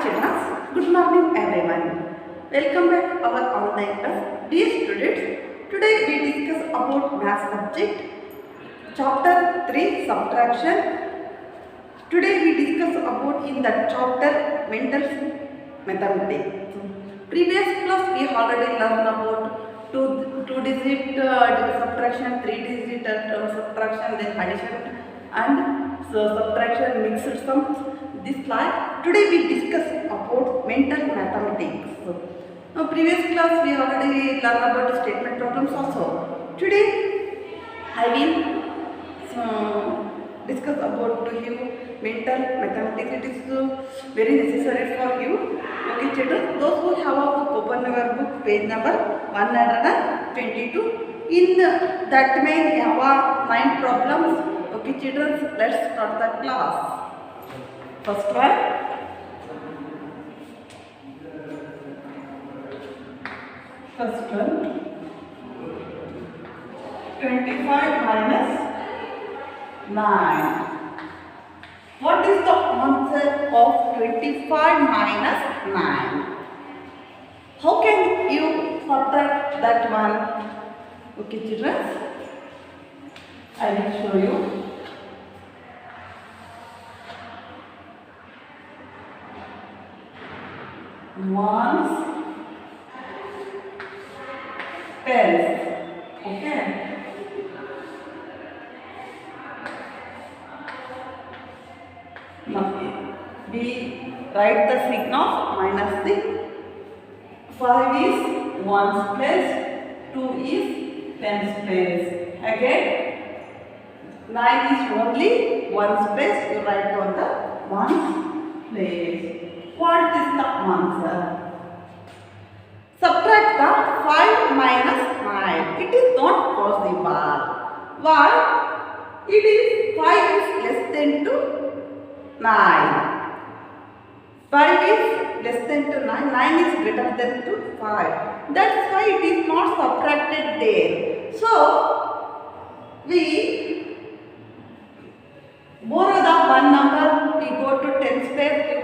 children. Good morning everyone. Welcome back to our online class. Dear students, today we discuss about math subject, chapter 3 subtraction. Today we discuss about in the chapter mental mathematics. Previous class we already learned about two digit subtraction, three digit subtraction, then addition and subtraction, mixed sums. This slide. Today we discuss about mental mathematics. Now previous class we already learned about statement problems also. Today I will discuss about to you mental mathematics. It is very necessary for you. Okay children, those who have a book, open your book, page number 122. In that may have 9 problems. Okay children, let's start the class. First one, first one, 25 minus 9. What is the answer of 25 minus 9? How can you subtract that one? Okay children, I will show you. Ones, tens, okay. Now we write the sign of minus the 5 is ones place, 2 is tens place. Again 9 is only ones place, you write on the ones place. What is the answer? Subtract the 5 minus 9. It is not possible. Why? It is 5 is less than to 9. 5 is less than to 9. 9 is greater than to 5. That's why it is not subtracted there. So, we borrow the one number. We go to tens place.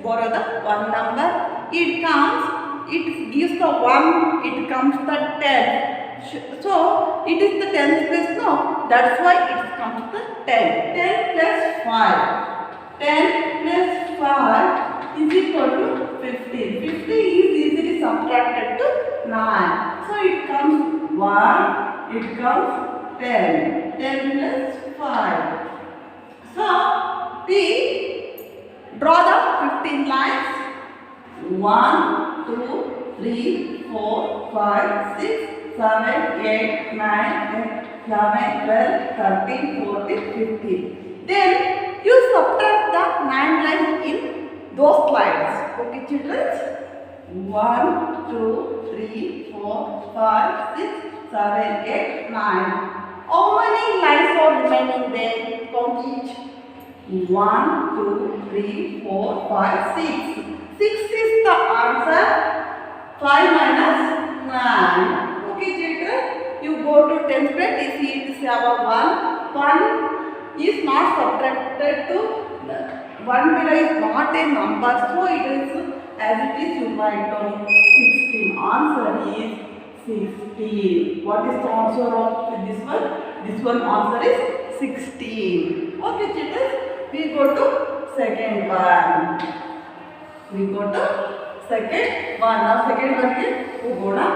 Borrow the one number, it comes, it gives the 1, it comes the 10. So, it is the 10th place, no? That's why it comes the 10. 10 plus 5. 10 plus 5 is equal to 15. 15 is easily subtracted to 9. So, it comes 1, it comes 10. 10 plus 5. So, we draw the 15 lines. 1, 2, 3, 4, 5, 6, 7, 8, 9, 10, 11, 12, 13, 14, 15. Then you subtract the 9 lines in those lines. Okay children? 1, 2, 3, 4, 5, 6, 7, 8, 9. How many lines are remaining there? Count each. 1, 2, 3, 4, 5, 6. 6 is the answer. 5 minus 9. Okay children, you go to 10th grade, you see it is our 1. 1 is not subtracted to 1 below is not a number. So it is as it is, you write down 16. Answer is 16. What is the answer of this one? This one answer is 16. Okay children. We go to second one. We go to second one. Now second one is Ugoda.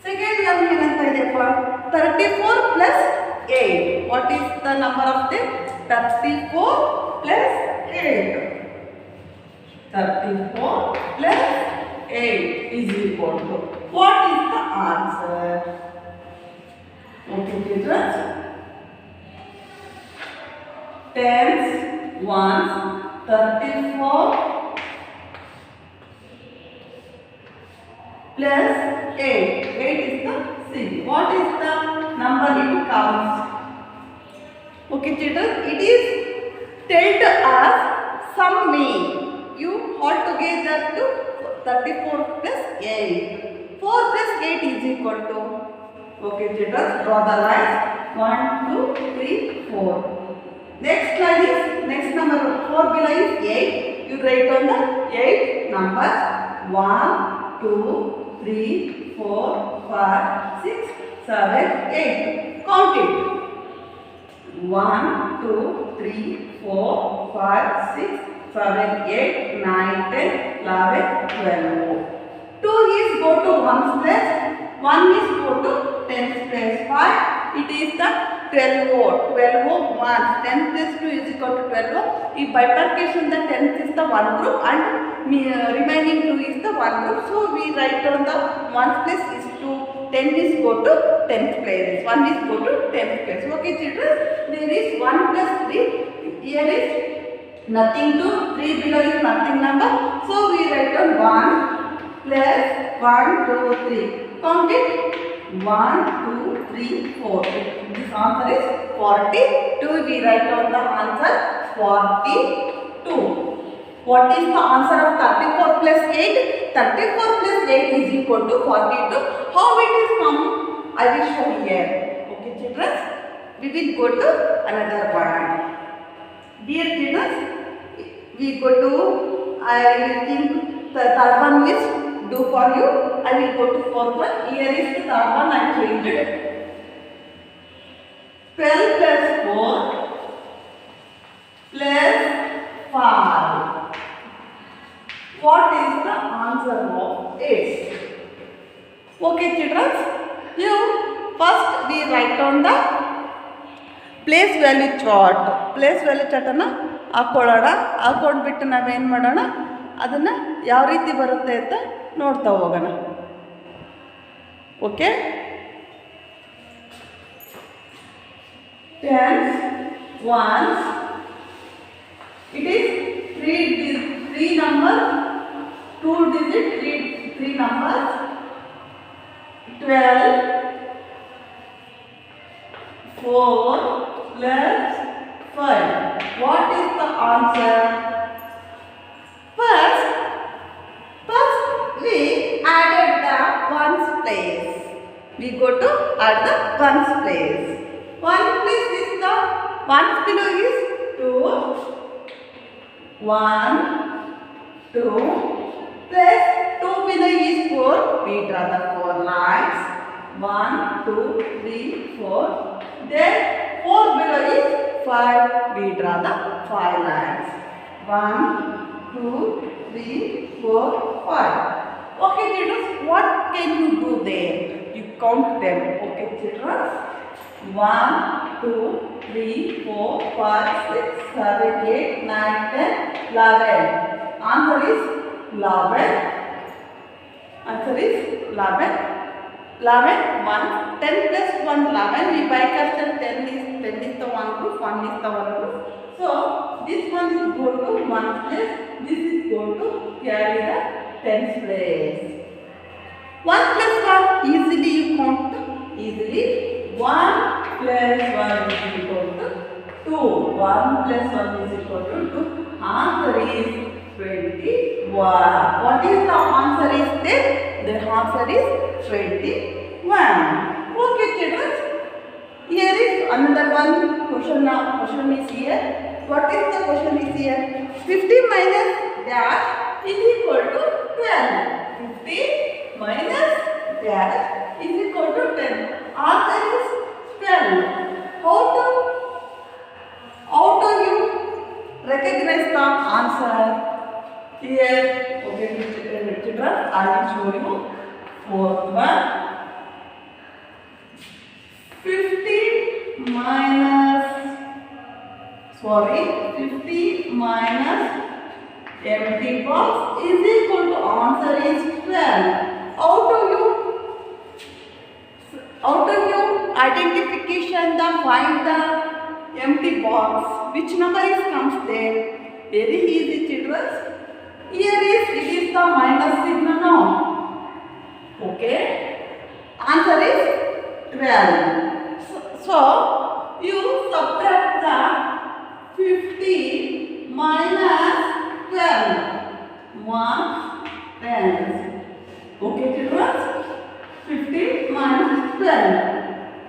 Second one is 34 plus 8. What is the number of them? 34 plus 8. 34 plus 8 is equal to. What is the answer? Okay, children. Tens, ones, 34 plus 8. 8 is the C. What is the number it comes? Okay children, it is told as sum me. You all together to 34 plus 8. 4 plus 8 is equal to. Okay children, draw the lines. 1, 2, 3, 4. Next line is, next number 4 below is 8. You write on the numbers 1, 2, 3, 4, 5, 6, 7, 8. Count it. 1, 2, 3, 4, 5, 6, 7, 8, 9, 10, 11, 12. 2 is go to 1's place, 1 is go to 10's place. Why? It is the 12 1. 10 plus 2 is equal to 12. If bifurcation, the 10th is the one group and remaining 2 is the one group. So we write on the 1's place is 2, 10 is go to 10th place, 1 is go to 10th place. Okay children, there is 1 plus 3, here is nothing to, 3 below is nothing number. So we write on 1 plus 1, 2, 3. Count it. 1, 2, 3, 4. This answer is 42. We write on the answer 42. What is the answer of 34 plus 8? 34 plus 8 is equal to 42. How it is come? I will show here. Okay children. We will go to another one. Dear children, we go to, I think the third one is do for you. I will go to fourth one. Here is the third one I changed it. 12 plus 4 plus 5. What is the answer of it? Okay children. You first we write on the place value chart. Place value chart ಅನ್ನು ಹಾಕೊಳ್ಳೋಣ. ಹಾಕೊಂಡ್ಬಿಟ್ಟು ನಾವೇನು ಮಾಡೋಣ, ಅದನ್ನು ಯಾವ ರೀತಿ ಬರುತ್ತೆ ಅಂತ ನೋಡ್ತಾ ಹೋಗೋಣ. Okay, tens, ones, it is three numbers, 2 digit, three numbers, 12, 4 plus 5. What is the answer? First we added the ones place. We go to add the ones place. One place is the ones below is 2. 1, 2 plus 2 below is 4. We draw the 4 lines. 1, 2, 3, 4. Then 4 below is 5. We draw the 5 lines. 1, 2, 3, 4, 5. Okay children, what can you do there? You count them. Okay children. 1, 2, 3, 4, 5, 6, 7, 8, 9, 10, 11. Answer is 11. Answer is 11. 11, 1, 10 plus 1, 11. We bifurcation 10 is the one group, 1 is the one group. So this one is go to 1 place, this is go to carry the 10th place. 1 plus 1, easily you count, easily. 1 plus 1 is equal to 2. 1 plus 1 is equal to 2. Answer is 21. What is the answer is there? The answer is 21. Okay children. Here is another one question. Question is here. What is the question is here? 50 minus dash is equal to 12. 50 minus dash is equal to 10. Answer is 12. How do you recognize the answer? Here, okay children, I will show you. Fourth one. 50 minus empty box is equal to answer is 12. How do you identification the find the empty box? Which number is comes there? Very easy children. Here is it is the minus signal now. Okay. Answer is 12. So you subtract the 50 minus 12. 1 10. Okay children. 50 minus 12.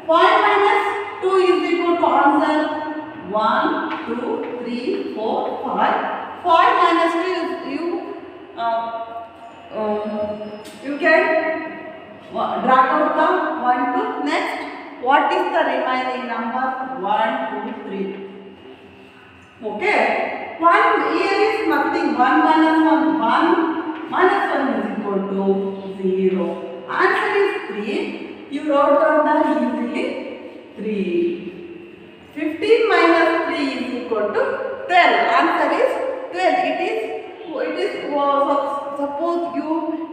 5 minus 2 is equal to answer 1, 2, 3, 4, 5. 5 minus 2 is you you can drag out the 1 to next. What is the remaining number? 1, 2, 3. Okay. 1 here is nothing. 1 minus 1. 1 minus 1 is equal to 0. Answer is 3. You wrote down the easily 3. 15 minus 3 is equal to 12. Answer is 12. It is suppose you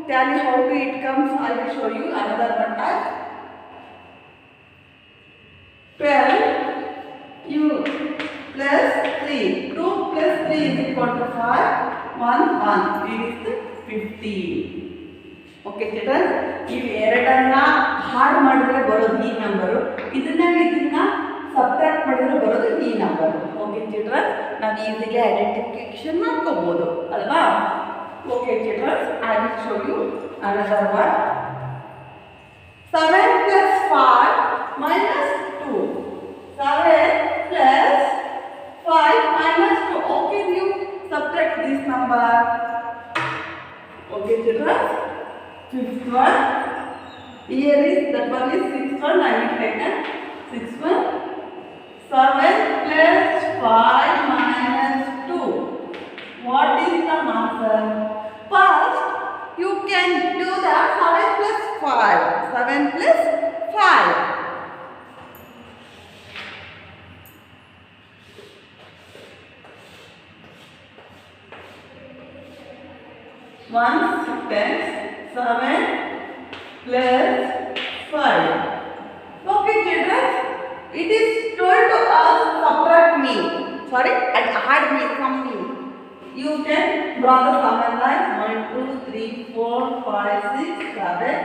tally how to it comes. I will show you another one type. 12 you plus 3. 2 plus 3 is equal to 5. 1, 1. It is 15. Okay children. If ಎರಡನ್ನ ಹಾಡ್ ಮಾಡಿದ್ರೆ ಬರೋದು ಈ number, ಇದನ್ನ subtract ಮಾಡಿದ್ರೆ ಬರೋದು ಈ number. Okay children, ನಾವು ಈಸಿಲಿ ಐಡೆಂಟಿಫಿಕೇಶನ್ ಮಾಡ್ಕೋಬಹುದು ಅಲ್ವಾ? Okay children, I will show you another one. 7 plus 5 minus 2. 7 plus 5 minus 2. How can you subtract this number? Okay children, fifth one. Here is that one is sixth one. I will take a sixth one. 7 plus 5 minus 2. What is the answer? First, you can do the 7 plus 5. 7 plus 5. 1 10, 7 plus 5. Okay children, it is told to us subtract me. Sorry, add me from me. You can draw the sum and lines. 1, 2, 3, 4, 5, 6, 7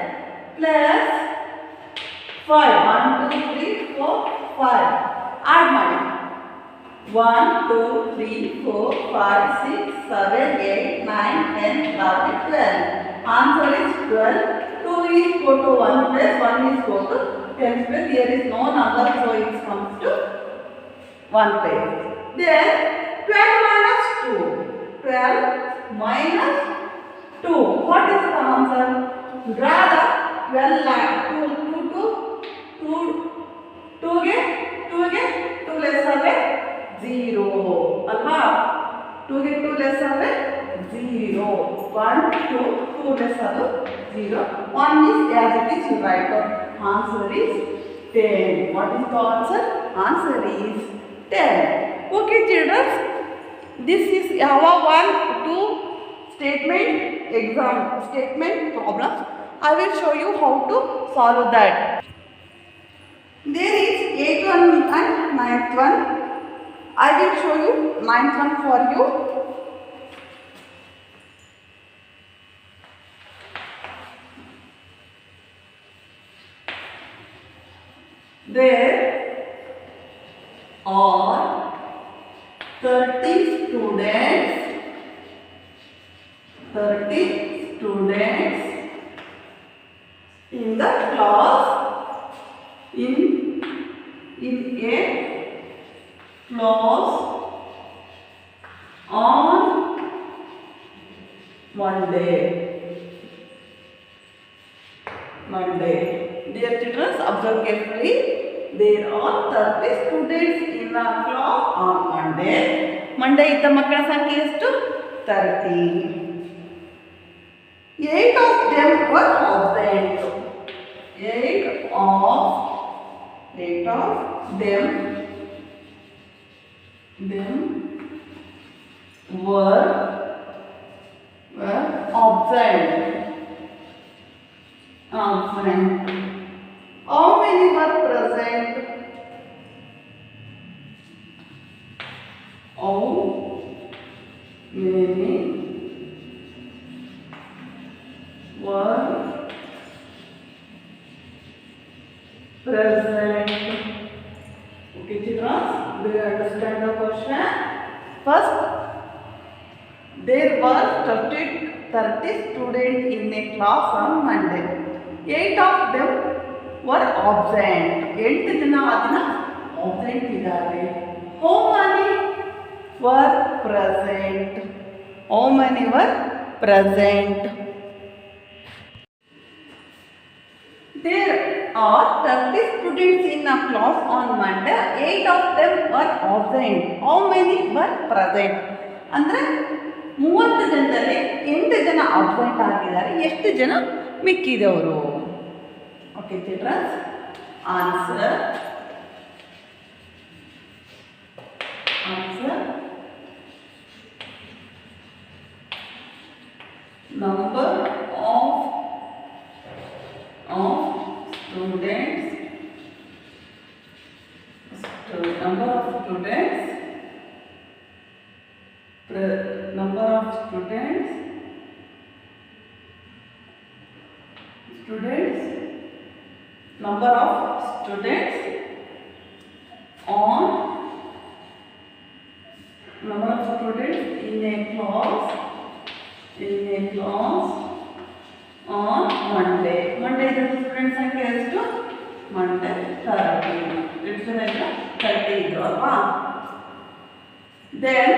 plus 5. 1, 2, 3, 4, 5. Add money. 1, 2, 3, 4, 5, 6, 7, 8, 9, 10, 11, 12. Answer is 12. 2 is go to 1 place, 1 is go to 10 place. Here is no number, so it comes to 1 place. Then 12 minus 2. 12 minus 2. What is the answer? Draw the 12 line. 2 get 2 less away 0. Alva 2 get 2 less away 0. 1, 2, 2 less away 0. 1 is as it is right. Answer is 10. What is the answer? Answer is 10. Okay children, this is our 1, 2 statement problems. I will show you how to solve that. There is 8th one and 9th one. I will show you 9th one for you. There are 30 students in the class in a class on Monday. Dear children, observe carefully. There are 30 students in a class on Monday. Monday ಇದ್ದ ಮಕ್ಕಳ ಸಂಖ್ಯೆ ಎಷ್ಟು? 30. 8 of them were absent. 8 of them were absent. How many were present? How many were present? Okay, children, do you understand the question? First, there were 30 students in a class on Monday. 8 of them were absent. 8 ಜನ ಅದನ್ನ absent ಇದ್ದಾರೆ. How many were present? How many were present. There are 30 students in a class on Monday. 8 of them were absent. How many were present? ಅಂದರೆ 30 ಜನದಲ್ಲಿ 8 ಜನ absent ಆಗಿದ್ದಾರೆ, ಎಷ್ಟು ಜನ ಮಿಕ್ಕಿದವರು? Okay childrens, answer number of students, number of students, number of students on number of students in a class on Monday. Monday the students ಸಂಖ್ಯೆ ಎಷ್ಟು? Monday 30. ಎಷ್ಟು ಜನ ಇದ್ರು? 30 ಇದ್ರು ಅಲ್ವಾ? Then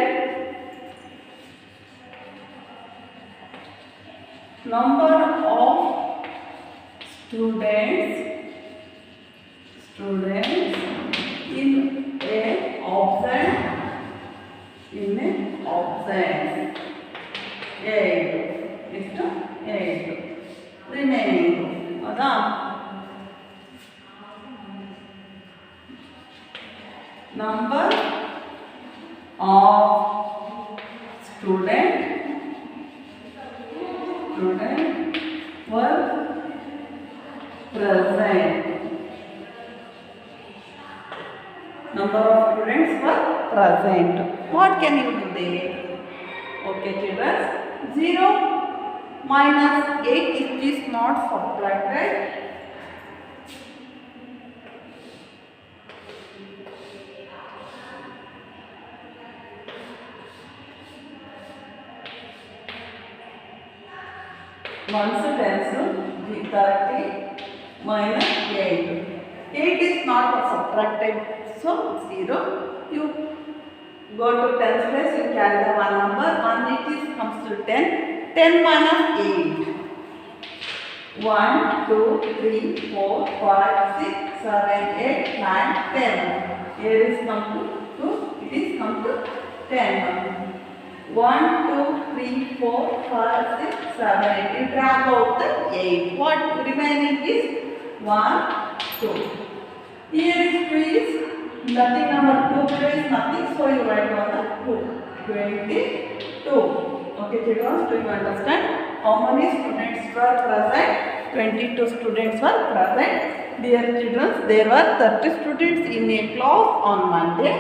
number of students in a absent 8. ಎಷ್ಟು? 8. Remaining ಹೌದಾ? Number of student were present. Number of students were present. What can you do there? Okay children, 0 minus 8 is not subtracted. Once tens 30 minus 8. 8 is not subtracted, so 0. You go to tens place, you carry the one number. 1 it is comes to 10. 10 minus 8. 1, 2, 3, 4, 5, 6, 7, 8, 9, 10. Here is come to 2. It is come to 10. 1, 2, 3, 4, 5, 6, 7, 8. You drag out the 8. What remaining is 1, 2. Here is 2 is nothing, number 2 is nothing, so you write on the 2. 22. Okay children, do you understand how many students were present? 22 students were present. Dear children, there were 30 students in a class on Monday.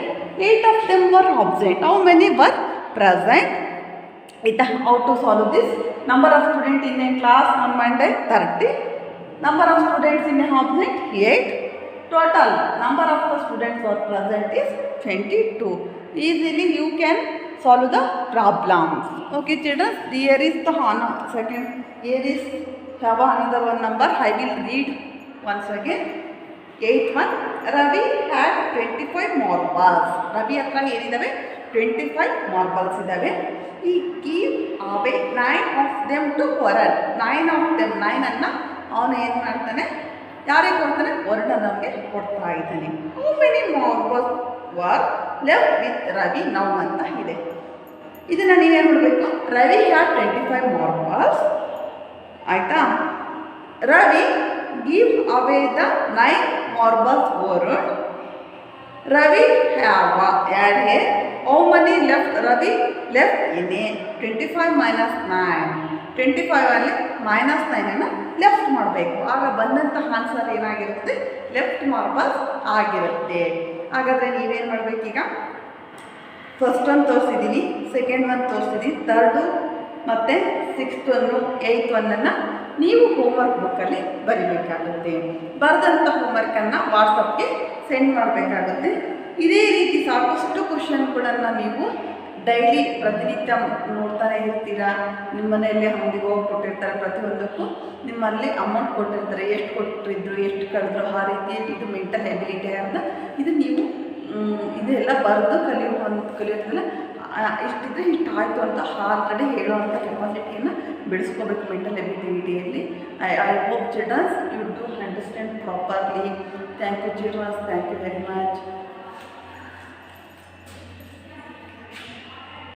8 of them were absent. How many were present? How to solve this? Number of students in a class on Monday 30. Number of students in a absent 8. Total number of the students who are present is 22. Easily you can solve the problems. Okay children, here is the second. Here is have another one number. I will read once again. 8 1. Ravi had 25 marbles. Ravi hatra ಏನಿದಾವೆ 25 marbles ಇದಾವೆ. He gave away 9 of them to Varan. 9 of them, 9 ಅನ್ನ ಅವನು ಏನು ಮಾಡ್ತಾನೆ, ಯಾರಿಗೆ ಕೊಡ್ತಾನೆ? ವರ್ಣನವ್ರಿಗೆ ಕೊಡ್ತಾ ಇದ್ದಾನೆ. How many marbles were left with Ravi now ಅಂತ ಇದೆ. ಇದನ್ನು ನೀವೇನು ಮಾಡಬೇಕು? Ravi had 25 marbles. ಆಯಿತಾ? Ravi give away the 9 marbles Varun. Ravi have had a how many left? Ravi left in a 25 minus 9. 25 ಅಲ್ಲಿ ಮೈನಸ್ 9 ಲೆಫ್ಟ್ ಮಾಡಬೇಕು. ಆಗ ಬಂದಂತಹ ಆನ್ಸರ್ ಏನಾಗಿರುತ್ತೆ? ಲೆಫ್ಟ್ ಮಾರ್ಬಲ್ಸ್ ಆಗಿರುತ್ತೆ. ಹಾಗಾದರೆ ನೀವೇನು ಮಾಡಬೇಕೀಗ? ಫಸ್ಟ್ ಒನ್ ತೋರಿಸಿದ್ದೀನಿ, ಸೆಕೆಂಡ್ ಒನ್ ತೋರಿಸಿದ್ದೀನಿ, ಥರ್ಡು ಮತ್ತು 6th ಒನ್ನು 8th ಒನ್ನನ್ನು ನೀವು ಹೋಮ್ವರ್ಕ್ ಬುಕ್ಕಲ್ಲಿ ಬರಿಬೇಕಾಗುತ್ತೆ. ಬರೆದಂಥ ಹೋಮ್ವರ್ಕನ್ನು ವಾಟ್ಸಪ್ಗೆ ಸೆಂಡ್ ಮಾಡಬೇಕಾಗುತ್ತೆ. ಇದೇ ರೀತಿ ಸಾಕಷ್ಟು ಕ್ವಶನ್ಗಳನ್ನು ನೀವು ಡೈಲಿ ಪ್ರತಿನಿತ್ಯ ನೋಡ್ತಾನೆ ಇರ್ತೀರಾ. ನಿಮ್ಮ ಮನೆಯಲ್ಲಿ ಅಂಗಡಿಗೆ ಹೋಗಿ ಕೊಟ್ಟಿರ್ತಾರೆ, ಪ್ರತಿಯೊಂದಕ್ಕೂ ನಿಮ್ಮಲ್ಲಿ ಅಮೌಂಟ್ ಕೊಟ್ಟಿರ್ತಾರೆ, ಎಷ್ಟು ಕೊಟ್ಟಿದ್ರು ಎಷ್ಟು ಕಳೆದ್ರು ಆ ರೀತಿ. ಇದು ಮೆಂಟಲ್ ಎಬಿಲಿಟಿ ಅಂತ ಇದು ನೀವು ಇದೆಲ್ಲ ಬರೆದು ಕಲಿಯೋದ್ರಲ್ಲ ಇಷ್ಟಿದ್ರೆ ಇಷ್ಟ ಆಯಿತು ಅಂತ ಆಲ್ರೆಡಿ ಹೇಳೋವಂಥ ಕೆಪಾಸಿಟಿಯನ್ನು ಬೆಳೆಸ್ಕೋಬೇಕು ಮೆಂಟಲ್ ಎಬಿಲಿಟಿಯಲ್ಲಿ. I hope childrens you do understand properly. Thank you childrens, thank you very much.